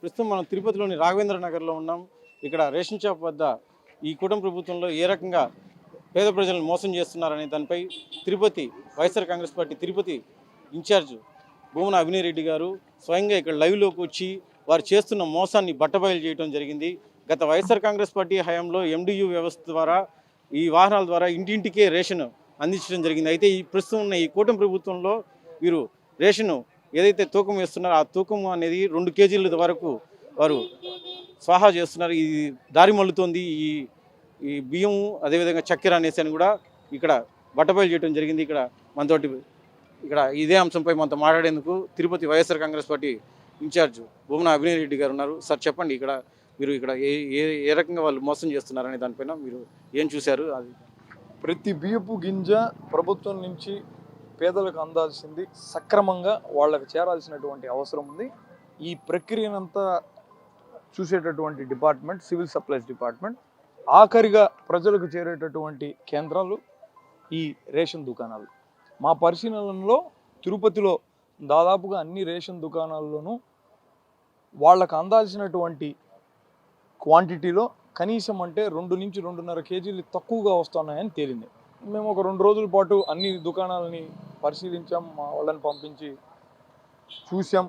ప్రస్తుతం మనం తిరుపతిలోని రాఘవేంద్ర నగర్లో ఉన్నాం. ఇక్కడ రేషన్ షాప్ వద్ద ఈ కూటమి ప్రభుత్వంలో ఏ రకంగా పేద ప్రజలను మోసం చేస్తున్నారనే దానిపై తిరుపతి వైఎస్ఆర్ కాంగ్రెస్ పార్టీ తిరుపతి ఇన్ఛార్జ్ భూమన అభినయ్ రెడ్డి గారు స్వయంగా ఇక్కడ లైవ్లోకి వచ్చి వారు చేస్తున్న మోసాన్ని బట్టబయలు చేయడం జరిగింది. గత వైఎస్ఆర్ కాంగ్రెస్ పార్టీ హయాంలో ఎండియు వ్యవస్థ ద్వారా ఈ వాహనాల ద్వారా ఇంటింటికే రేషన్ అందించడం జరిగింది. అయితే ఈ ప్రస్తుతం ఉన్న ఈ కూటమి ప్రభుత్వంలో వీరు రేషను ఏదైతే తూకం వేస్తున్నారో ఆ తూకం అనేది 2 కేజీల వరకు వారు స్వాహా చేస్తున్నారు. ఇది దారి మళ్ళుతోంది. ఈ బియ్యం అదేవిధంగా చక్కెర అనేసి అని కూడా ఇక్కడ బట్టబయలు చేయడం జరిగింది. మనతోటి ఇక్కడ ఇదే అంశంపై మనతో మాట్లాడేందుకు తిరుపతి వైఎస్ఆర్ కాంగ్రెస్ పార్టీ ఇన్ఛార్జ్ భూమన అభినయ్ రెడ్డి గారు ఉన్నారు. సార్ చెప్పండి, మీరు ఏ రకంగా వాళ్ళు మోసం చేస్తున్నారనే దానిపైన మీరు ఏం చూశారు? అది ప్రతి బియ్యపు గింజ ప్రభుత్వం నుంచి పేదలకు అందాల్సింది సక్రమంగా వాళ్ళకి చేరాల్సినటువంటి అవసరం ఉంది. ఈ ప్రక్రియనంతా చూసేటటువంటి డిపార్ట్మెంట్ సివిల్ సప్లైస్ డిపార్ట్మెంట్. ఆఖరిగా ప్రజలకు చేరేటటువంటి కేంద్రాలు ఈ రేషన్ దుకాణాలు. మా పరిశీలనలో తిరుపతిలో దాదాపుగా అన్ని రేషన్ దుకాణాల్లోనూ వాళ్ళకు అందాల్సినటువంటి క్వాంటిటీలో కనీసం అంటే 2 నుంచి 2.5 కేజీలు తక్కువగా వస్తున్నాయని తేలింది. మేము ఒక 2 రోజుల పాటు అన్ని దుకాణాలని పరిశీలించాం, మా వాళ్ళని పంపించి చూసాం.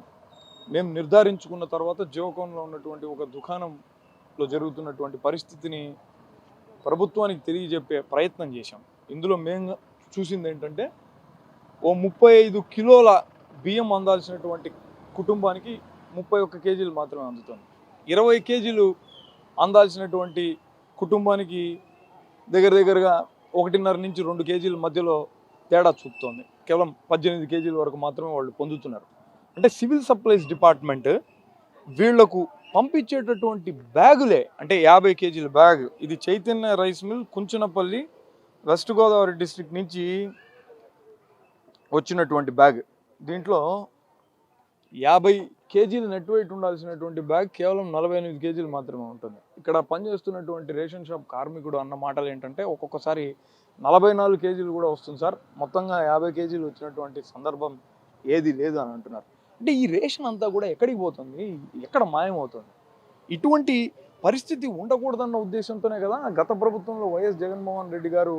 మేము నిర్ధారించుకున్న తర్వాత జీవకోణంలో ఉన్నటువంటి ఒక దుకాణంలో జరుగుతున్నటువంటి పరిస్థితిని ప్రభుత్వానికి తెలియజెప్పే ప్రయత్నం చేశాం. ఇందులో మేము చూసింది ఏంటంటే, ఓ 35 కిలోల బియ్యం అందాల్సినటువంటి కుటుంబానికి 31 కేజీలు మాత్రమే అందుతుంది. 20 కేజీలు అందాల్సినటువంటి కుటుంబానికి దగ్గరగా 1.5 నుంచి 2 కేజీల మధ్యలో తేడా చూపుతోంది. కేవలం 18 కేజీల వరకు మాత్రమే వాళ్ళు పొందుతున్నారు. అంటే సివిల్ సప్లైస్ డిపార్ట్మెంట్ వీళ్లకు పంపించేటటువంటి బ్యాగులే, అంటే 50 కేజీల బ్యాగ్, ఇది Chaitanya rice mill Kunchanapalli west Godavari district నుంచి వచ్చినటువంటి బ్యాగ్. దీంట్లో 50 కేజీలు నెట్ వెయిట్ ఉండాల్సినటువంటి బ్యాగ్ కేవలం 48 కేజీలు మాత్రమే ఉంటుంది. ఇక్కడ పనిచేస్తున్నటువంటి రేషన్ షాప్ కార్మికుడు అన్న మాటలు ఏంటంటే, ఒక్కొక్కసారి 44 కేజీలు కూడా వస్తుంది సార్, మొత్తంగా 50 కేజీలు వచ్చినటువంటి సందర్భం ఏది లేదు అని అంటున్నారు. అంటే ఈ రేషన్ అంతా కూడా ఎక్కడికి పోతుంది, ఎక్కడ మాయమవుతుంది? ఇటువంటి పరిస్థితి ఉండకూడదన్న ఉద్దేశంతోనే కదా గత ప్రభుత్వంలో వైఎస్ జగన్మోహన్ రెడ్డి గారు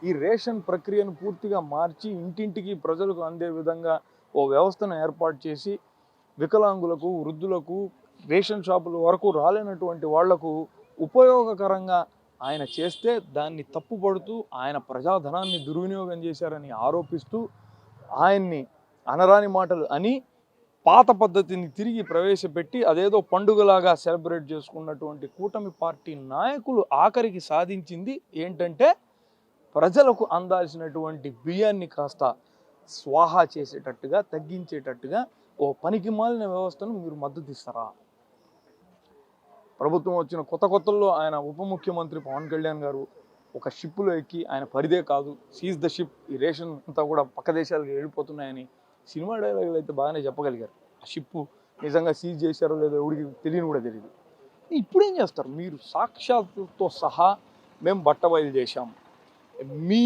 ఈ రేషన్ ప్రక్రియను పూర్తిగా మార్చి ఇంటింటికి ప్రజలకు అందే విధంగా ఓ వ్యవస్థను ఏర్పాటు చేసి వికలాంగులకు, వృద్ధులకు, రేషన్ షాపుల వరకు రాలేనటువంటి వాళ్లకు ఉపయోగకరంగా ఆయన చేస్తే దాన్ని తప్పుపడుతూ ఆయన ప్రజాధనాన్ని దుర్వినియోగం చేశారని ఆరోపిస్తూ ఆయన్ని అనరాని మాటలు అని పాత పద్ధతిని తిరిగి ప్రవేశపెట్టి అదేదో పండుగలాగా సెలబ్రేట్ చేసుకున్నటువంటి కూటమి పార్టీ నాయకులు ఆఖరికి సాధించింది ఏంటంటే, ప్రజలకు అందాల్సినటువంటి బియ్యాన్ని కాస్త స్వాహా చేసేటట్టుగా, తగ్గించేటట్టుగా ఓ పనికి మాలిన వ్యవస్థను మీరు మద్దతు ఇస్తారా? ప్రభుత్వం వచ్చిన కొత్తల్లో ఆయన ఉప ముఖ్యమంత్రి పవన్ కళ్యాణ్ గారు ఒక షిప్పులో ఎక్కి, ఆయన పరిదే కాదు, సీజ్ ద షిప్, ఈ రేషన్ అంతా కూడా పక్క దేశాలకు వెళ్ళిపోతున్నాయని సినిమా డైలాగులు అయితే బాగానే చెప్పగలిగారు. ఆ షిప్పు నిజంగా సీజ్ చేశారో లేదో ఎవరికి తెలియని కూడా తెలియదు. ఇప్పుడేం చేస్తారు మీరు? సాక్ష్యాలతో సహా మేము బట్టబయలు చేశాం. మీ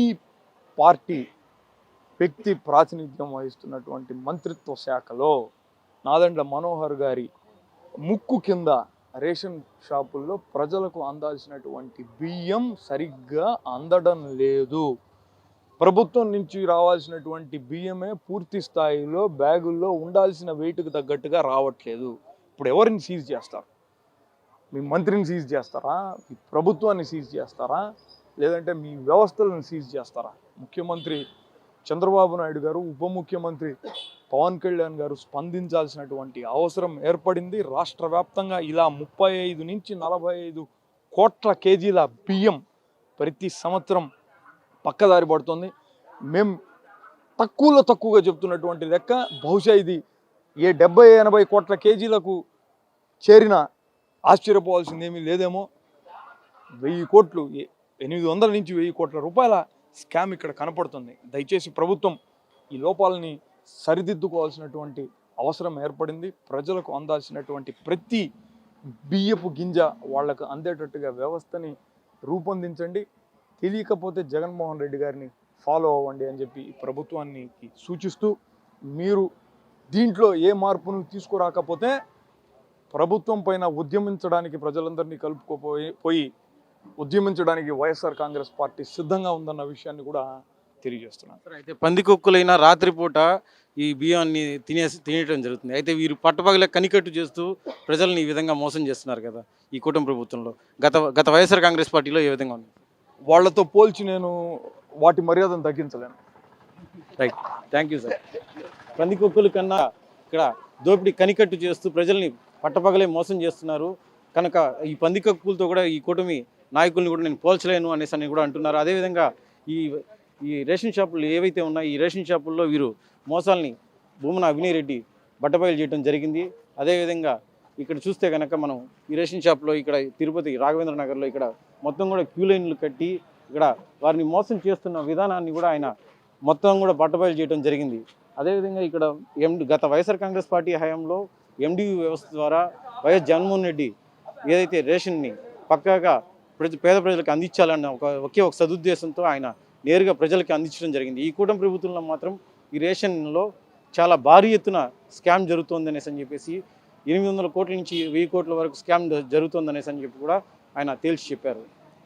పార్టీ వ్యక్తి ప్రాతినిధ్యం వహిస్తున్నటువంటి మంత్రిత్వ శాఖలో నాదెండ్ల మనోహర్ గారి ముక్కు కింద రేషన్ షాపుల్లో ప్రజలకు అందాల్సినటువంటి బియ్యం సరిగ్గా అందడం లేదు. ప్రభుత్వం నుంచి రావాల్సినటువంటి బియ్యమే పూర్తి స్థాయిలో బ్యాగుల్లో ఉండాల్సిన వెయిట్కి తగ్గట్టుగా రావట్లేదు. ఇప్పుడు ఎవరిని సీజ్ చేస్తారు? మీ మంత్రిని సీజ్ చేస్తారా? మీ ప్రభుత్వాన్ని సీజ్ చేస్తారా? లేదంటే మీ వ్యవస్థలను సీజ్ చేస్తారా? ముఖ్యమంత్రి చంద్రబాబు నాయుడు గారు, ఉప ముఖ్యమంత్రి పవన్ కళ్యాణ్ గారు స్పందించాల్సినటువంటి అవసరం ఏర్పడింది. రాష్ట్ర వ్యాప్తంగా ఇలా 35 నుంచి 45 కోట్ల కేజీల బియ్యం ప్రతి సంవత్సరం పక్కదారి పడుతుంది. మేము తక్కువగా చెప్తున్నటువంటి లెక్క, బహుశా ఇది 70-80 కోట్ల కేజీలకు చేరిన ఆశ్చర్యపోవాల్సింది ఏమీ లేదేమో. 1000 కోట్లు, 800 నుంచి 1000 కోట్ల రూపాయల స్కామ్ ఇక్కడ కనపడుతుంది. దయచేసి ప్రభుత్వం ఈ లోపాలని సరిదిద్దుకోవాల్సినటువంటి అవసరం ఏర్పడింది. ప్రజలకు అందాల్సినటువంటి ప్రతి బియ్యపు గింజ వాళ్లకు అందేటట్టుగా వ్యవస్థని రూపొందించండి. తెలియకపోతే జగన్మోహన్ రెడ్డి గారిని ఫాలో అవ్వండి అని చెప్పి ప్రభుత్వానికి సూచిస్తూ, మీరు దీంట్లో ఏ మార్పును తీసుకురాకపోతే ప్రభుత్వం పైన ఉద్యమించడానికి ప్రజలందరినీ కలుపుకోపోయి ఉద్యమించడానికి వైఎస్ఆర్ కాంగ్రెస్ పార్టీ సిద్ధంగా ఉందన్న విషయాన్ని కూడా తెలియజేస్తున్నాను. సరే, అయితే పందికొక్కులైనా రాత్రిపూట ఈ బియ్యాన్ని తినేయడం జరుగుతుంది. అయితే వీరు పట్టపగలే కనికట్టు చేస్తూ ప్రజల్ని ఈ విధంగా మోసం చేస్తున్నారు కదా ఈ కూటమి ప్రభుత్వంలో. గత గత వైఎస్ఆర్ కాంగ్రెస్ పార్టీలో ఏ విధంగా ఉంది? వాళ్ళతో పోల్చి నేను వాటి మర్యాదను తగ్గించలేను. Right, thank you sir. పందికొక్కుల కన్నా ఇక్కడ దోపిడీ కనికట్టు చేస్తూ ప్రజల్ని పట్టపగలే మోసం చేస్తున్నారు కనుక ఈ పందికొక్కులతో కూడా ఈ కూటమి నాయకుల్ని కూడా నేను పోల్చలేను అనేసి అని కూడా అంటున్నారు. అదేవిధంగా ఈ ఈ రేషన్ షాపులు ఏవైతే ఉన్నాయో ఈ రేషన్ షాపుల్లో వీరు మోసాల్ని భూమన అవినయ్ రెడ్డి బట్టబయలు చేయడం జరిగింది. అదేవిధంగా ఇక్కడ చూస్తే కనుక మనం ఈ రేషన్ షాప్లో ఇక్కడ తిరుపతి రాఘవేంద్ర నగర్లో ఇక్కడ మొత్తం కూడా క్యూ లైన్లు కట్టి ఇక్కడ వారిని మోసం చేస్తున్న విధానాన్ని కూడా ఆయన మొత్తం కూడా బట్టబయలు చేయడం జరిగింది. అదేవిధంగా ఇక్కడ గత వైఎస్ఆర్ కాంగ్రెస్ పార్టీ హయాంలో ఎండియు వ్యవస్థ ద్వారా వైఎస్ జగన్మోహన్ రెడ్డి ఏదైతే రేషన్ని పక్కాగా పేద ప్రజలకు అందించాలన్న ఒకే ఒక సదుద్దేశంతో ఆయన నేరుగా ప్రజలకి అందించడం జరిగింది. ఈ కూటమి ప్రభుత్వంలో మాత్రం ఈ రేషన్లో చాలా భారీ ఎత్తున స్కామ్ జరుగుతోంది అనేసి అని చెప్పేసి 800 కోట్ల నుంచి 1000 కోట్ల వరకు స్కామ్ జరుగుతోంది అనేసి అని చెప్పి కూడా ఆయన తేల్చి చెప్పారు.